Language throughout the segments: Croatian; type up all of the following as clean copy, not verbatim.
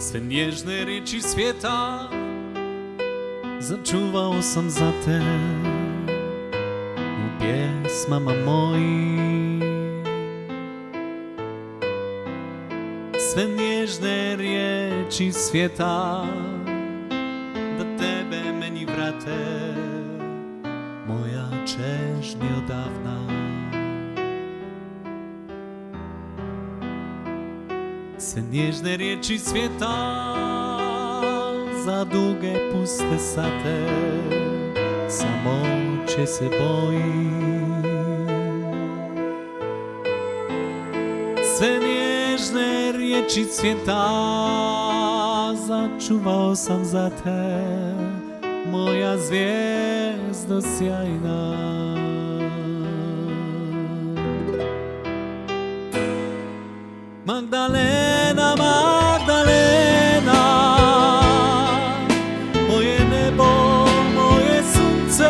Sve nježne riječi svijeta začuvao sam za te u pjesmama mojim. Sve nježne riječi svijeta da tebe meni vrate, moja čežnja odavna. Sve nježne riječi svijeta za duge puste sate, samo će se bojim. Sve nježne riječi svijeta začuvao sam za te, moja zvijezdo sjajna. Magdalena, Magdalena, moje nebo, moje sunce,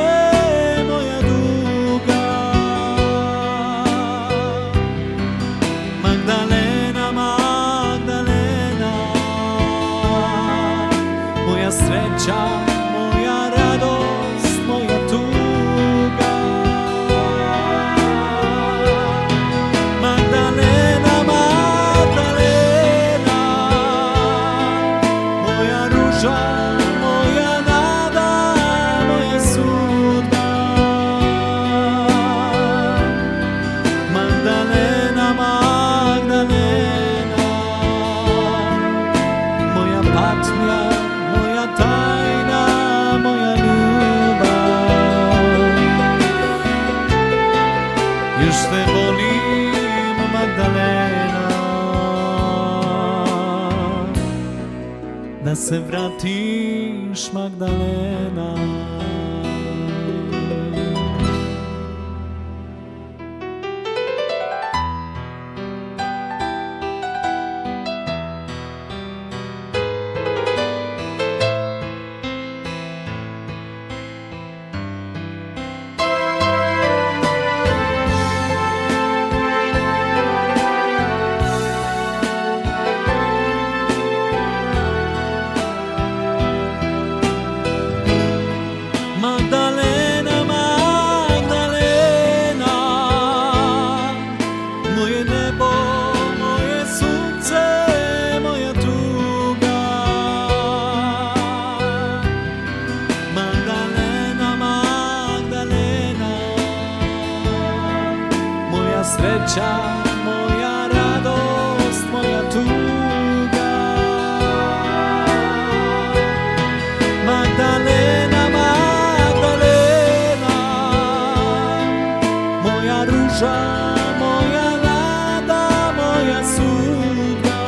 moja duga. Magdalena, Magdalena, moja sreća, moja radost, moja tuga. Magdalena, moja nada, moja sudba. Magdalena, Magdalena, moja patnja, moja tajna, moja ljubav. Još te volim, Magdalena, da se vratiš, Magdalena. Magdalena, Magdalena, moje nebo, moje sunce, moja tuga. Magdalena, Magdalena, moja sreća, moja radost, moja tuga. Magdalena, moja nada, moja sudba.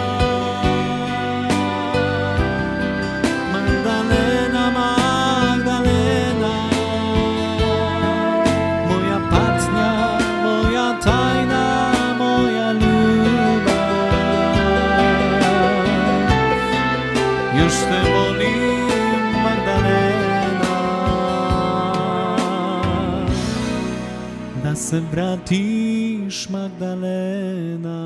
Magdalena, Magdalena, moja patnja, moja tajna, moja ljubav. Još te volim, Magdalena, da se vratiš, Magdalena.